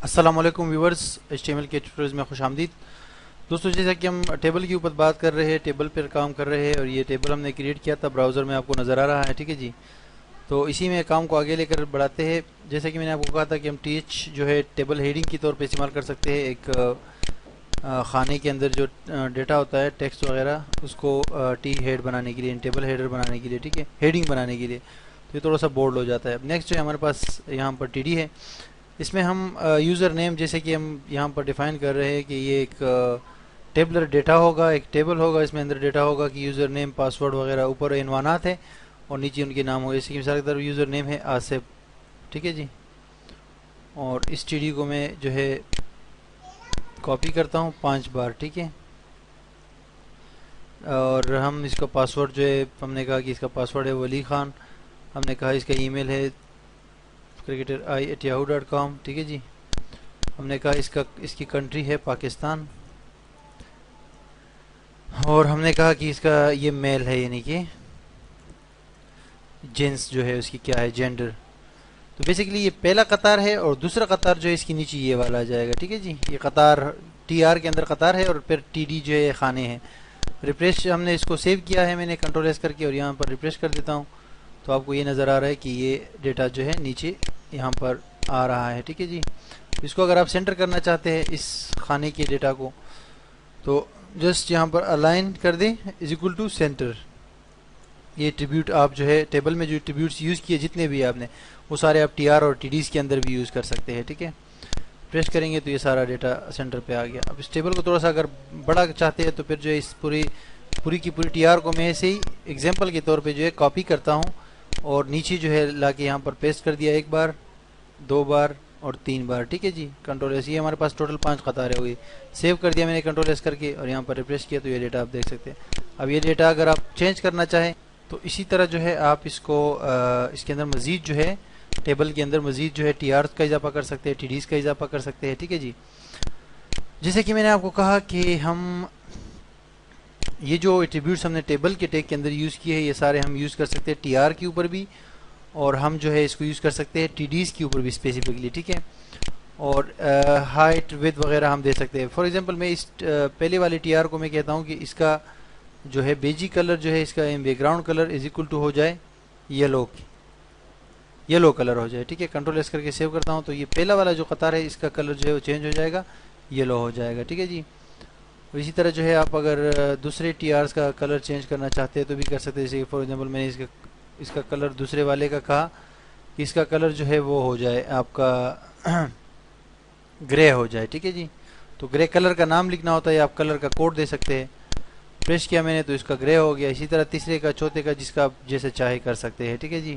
السلام علیکم viewers, HTML کے ٹیوٹوریلز میں خوش آمدید دوستوں۔ جیسا کہ ہم ٹیبل کے اوپر بات کر رہے ہیں، ٹیبل پر کام کر رہے ہیں، اور یہ ٹیبل ہم نے کریٹ کیا تھا، براؤزر میں آپ کو نظر آ رہا ہے، ٹھیک ہے جی۔ تو اسی میں کام کو آگے لے کر بڑھاتے ہیں۔ جیسا کہ میں نے آپ کو کہا تھا کہ ہم ٹی ایچ جو ہے ٹیبل ہیڈنگ کے طور پہ استعمال کر سکتے ہیں۔ ایک خانے کے اندر جو ڈیٹا ہوتا ہے، ٹیکسٹ وغیرہ، اس کو ٹی ہیڈ بنانے کے لیے، ٹیبل ہیڈر بنانے کے لیے، ٹھیک ہے، ہیڈنگ بنانے کے لیے، تو یہ تھوڑا سا بورڈ ہو جاتا ہے۔ اب نیکسٹ جو ہے ہمارے پاس یہاں پر ٹی ڈی ہے۔ اس میں ہم یوزر نیم جیسے کہ ہم یہاں پر ڈیفائن کر رہے ہیں کہ یہ ایک ٹیبلر ڈیٹا ہوگا، ایک ٹیبل ہوگا، اس میں اندر ڈیٹا ہوگا کہ یوزر نیم، پاسورڈ وغیرہ، اوپر عنوانات ہیں اور نیچے ان کے نام ہو۔ جیسے کہ مثال کے طور پر یوزر نیم ہے آصف، ٹھیک ہے جی۔ اور اس ٹی ڈی کو میں جو ہے کاپی کرتا ہوں 5 بار، ٹھیک ہے۔ اور ہم اس کا پاسورڈ جو ہے، ہم نے کہا کہ اس کا پاسورڈ ہے ولی خان، ہم نے کہا اس کا ای میل ہے cricketer@yahoo.com، ٹھیک ہے جی۔ ہم نے کہا اس کی کنٹری ہے پاکستان، اور ہم نے کہا کہ اس کا یہ میل ہے، یعنی کہ جنس جو ہے اس کی کیا ہے، جینڈر۔ تو بیسیکلی یہ پہلا قطار ہے، اور دوسرا قطار جو ہے اس کی نیچے یہ والا آ جائے گا، ٹھیک ہے جی۔ یہ قطار ٹی آر کے اندر قطار ہے، اور پھر ٹی ڈی جو ہے خانے ہیں۔ ریفریش ہم نے اس کو سیو کیا ہے، میں نے کنٹرول ایس کر کے، اور یہاں پر ریفریش کر دیتا ہوں، تو آپ کو یہ نظر آ رہا ہے کہ یہ ڈیٹا جو ہے نیچے یہاں پر آ رہا ہے، ٹھیک ہے جی۔ اس کو اگر آپ سینٹر کرنا چاہتے ہیں اس خانے کے ڈیٹا کو، تو جسٹ یہاں پر الائن کر دیں = سینٹر۔ یہ ٹریبیوٹ آپ جو ہے ٹیبل میں جو ٹریبیوٹس یوز کیے جتنے بھی آپ نے، وہ سارے آپ ٹی آر اور ٹی ڈیز کے اندر بھی یوز کر سکتے ہیں، ٹھیک ہے۔ پریس کریں گے تو یہ سارا ڈیٹا سینٹر پہ آ گیا۔ اب اس ٹیبل کو تھوڑا سا اگر بڑا چاہتے ہیں تو پھر جو ہے اس پوری کی پوری ٹی آر کو میں ایسے ہی ایگزامپل کے طور پہ جو ہے کاپی کرتا ہوں، اور نیچے جو ہے لا کے یہاں پر پیسٹ کر دیا، 1 بار، 2 بار اور 3 بار، ٹھیک ہے جی۔ کنٹرول ایس، یہ ہمارے پاس ٹوٹل 5 قطاریں ہوئی۔ سیو کر دیا میں نے کنٹرول ایس کر کے، اور یہاں پر ریفریش کیا تو یہ ڈیٹا آپ دیکھ سکتے ہیں۔ اب یہ ڈیٹا اگر آپ چینج کرنا چاہیں تو اسی طرح جو ہے آپ اس کو اس کے اندر مزید جو ہے ٹیبل کے اندر مزید جو ہے ٹی آر کا اضافہ کر سکتے ہیں، ٹی ڈیز کا اضافہ کر سکتے ہیں، ٹھیک ہے جی۔ جیسے کہ میں نے آپ کو کہا کہ ہم یہ جو ایٹریبیوٹس ہم نے ٹیبل کے ٹیگ کے اندر یوز کیے ہیں، یہ سارے ہم یوز کر سکتے ہیں ٹی آر کے اوپر بھی، اور ہم جو ہے اس کو یوز کر سکتے ہیں ٹی ڈیز کے اوپر بھی اسپیسیفکلی، ٹھیک ہے۔ اور ہائٹ ویڈتھ وغیرہ ہم دے سکتے ہیں۔ فار ایگزامپل میں اس پہلے والے ٹی آر کو میں کہتا ہوں کہ اس کا جو ہے بیجی کلر جو ہے، اس کا بیک گراؤنڈ کلر = ہو جائے یلو کلر ہو جائے، ٹھیک ہے۔ کنٹرول ایس کر کے سیو کرتا ہوں تو یہ پہلا والا جو قطار ہے اس کا کلر جو ہے وہ چینج ہو جائے گا، یلو ہو جائے گا، ٹھیک ہے جی۔ اور اسی طرح جو ہے آپ اگر دوسرے ٹی آرز کا کلر چینج کرنا چاہتے ہیں تو بھی کر سکتے ہیں۔ جیسے فار ایگزامپل میں نے اس کا کلر دوسرے والے کا کہا کہ اس کا کلر جو ہے وہ ہو جائے آپ کا گرے ہو جائے، ٹھیک ہے جی۔ تو گرے کلر کا نام لکھنا ہوتا ہے، آپ کلر کا کوڈ دے سکتے ہیں۔ پریس کیا میں نے تو اس کا گرے ہو گیا۔ اسی طرح تیسرے کا، چوتھے کا، جس کا آپ جیسے چاہے کر سکتے ہیں، ٹھیک ہے جی۔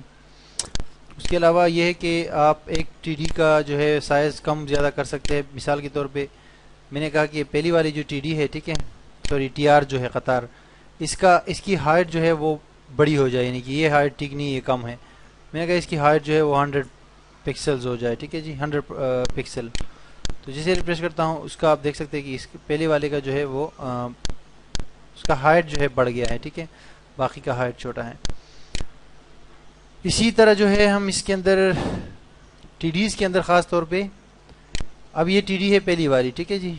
اس کے علاوہ یہ ہے کہ آپ ایک ٹی ڈی کا جو ہے سائز کم زیادہ کر سکتے ہیں۔ مثال کے طور پہ میں نے کہا کہ پہلی والی جو ٹی ڈی ہے، ٹھیک ہے، سوری ٹی آر جو ہے قطار، اس کی ہائٹ جو ہے وہ بڑی ہو جائے، یعنی کہ یہ ہائٹ ٹھیک نہیں، یہ کم ہے۔ میں نے کہا اس کی ہائٹ جو ہے وہ 100 پکسلز ہو جائے، ٹھیک ہے جی، 100 پکسل۔ تو جسے ریفریش کرتا ہوں اس کا آپ دیکھ سکتے ہیں کہ اس پہلے والے کا جو ہے وہ اس کا ہائٹ جو ہے بڑھ گیا ہے، ٹھیک ہے، باقی کا ہائٹ چھوٹا ہے۔ اسی طرح جو ہے ہم اس کے اندر ٹی ڈیز کے اندر خاص طور پہ، اب یہ ٹی ڈی ہے پہلی والی، ٹھیک ہے جی،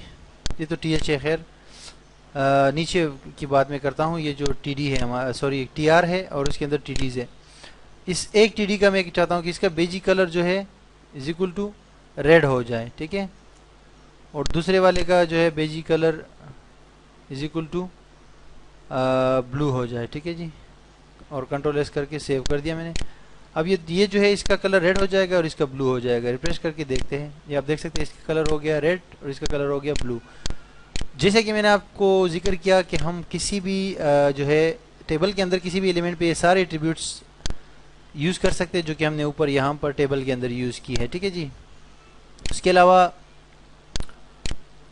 یہ تو ٹی ایچ ہے، خیر نیچے کی بات میں کرتا ہوں۔ یہ جو ٹی ڈی ہے ہمارا، سوری ٹی آر ہے، اور اس کے اندر ٹی ڈیز ہے۔ اس ایک ٹی ڈی کا میں چاہتا ہوں کہ اس کا بیجی کلر جو ہے = ریڈ ہو جائے، ٹھیک ہے، اور دوسرے والے کا جو ہے بیجی کلر = بلو ہو جائے، ٹھیک ہے جی۔ اور کنٹرول ایس کر کے سیو کر دیا میں نے۔ اب یہ جو ہے اس کا کلر ریڈ ہو جائے گا اور اس کا بلو ہو جائے گا۔ ریفریش کر کے دیکھتے ہیں، یہ آپ دیکھ سکتے ہیں اس کا کلر ہو گیا ریڈ اور اس کا کلر ہو گیا بلو۔ جیسے کہ میں نے آپ کو ذکر کیا کہ ہم کسی بھی جو ہے ٹیبل کے اندر کسی بھی ایلیمنٹ پہ یہ سارے ایٹریبیوٹس یوز کر سکتے ہیں جو کہ ہم نے اوپر یہاں پر ٹیبل کے اندر یوز کی ہے، ٹھیک ہے جی۔ اس کے علاوہ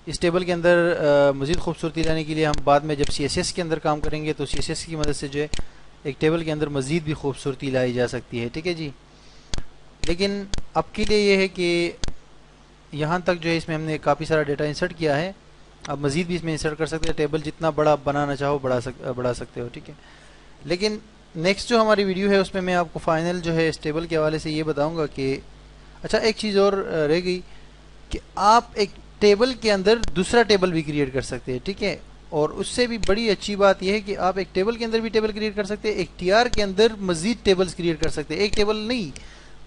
اس ٹیبل کے اندر مزید خوبصورتی لانے کے لیے ہم بعد میں جب CSS کے اندر کام کریں گے تو CSS کی مدد سے جو ہے ایک ٹیبل کے اندر مزید بھی خوبصورتی لائی جا سکتی ہے، ٹھیک ہے جی۔ لیکن اب کے لیے یہ ہے کہ یہاں تک جو ہے اس میں ہم نے کافی سارا ڈیٹا انسرٹ کیا ہے، اب مزید بھی اس میں انسرٹ کر سکتے ہیں۔ ٹیبل جتنا بڑا بنانا چاہو بڑھا سکتے ہو، ٹھیک ہے۔ لیکن نیکسٹ جو ہماری ویڈیو ہے اس میں آپ کو فائنل جو ہے اس ٹیبل کے حوالے سے یہ بتاؤں گا کہ اچھا ایک چیز اور رہ گئی کہ آپ ایک ٹیبل کے اندر دوسرا ٹیبل بھی کریٹ کر سکتے ہیں، ٹھیک ہے. اور اس سے بھی بڑی اچھی بات یہ ہے کہ آپ ایک ٹیبل کے اندر بھی ٹیبل کریٹ کر سکتے ہیں، ایک ٹی آر کے اندر مزید ٹیبلز کریٹ کر سکتے ہیں. ایک ٹیبل نہیں،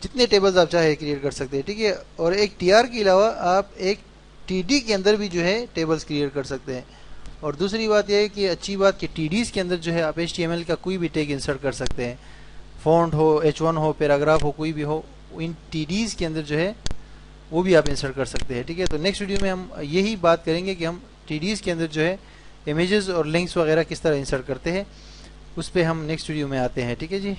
جتنے ٹیبلز آپ چاہے کریٹ کر سکتے ہیں، ٹھیک ہے. اور ایک ٹی آر کے علاوہ آپ ایک ٹی ڈی کے اندر بھی جو ہے ٹیبلز کریٹ کر سکتے ہیں. اور دوسری بات یہ ہے کہ اچھی بات کہ ٹی ڈیز کے اندر جو ہے آپ ایچ ٹی ایم ایل کا کوئی بھی ٹیگ انسرٹ کر سکتے ہیں، فونٹ ہو، H1 ہو، پیراگراف ہو، کوئی بھی ہو، ان ٹی ڈیز کے اندر جو ہے وہ بھی آپ انسرٹ کر سکتے ہیں، ٹھیک ہے. تو نیکسٹ ویڈیو میں ہم یہی بات کریں گے کہ ہم ٹی ڈیز کے اندر جو ہے امیجز اور لنکس وغیرہ کس طرح انسرٹ کرتے ہیں، اس پہ ہم نیکسٹ ویڈیو میں آتے ہیں، ٹھیک ہے جی.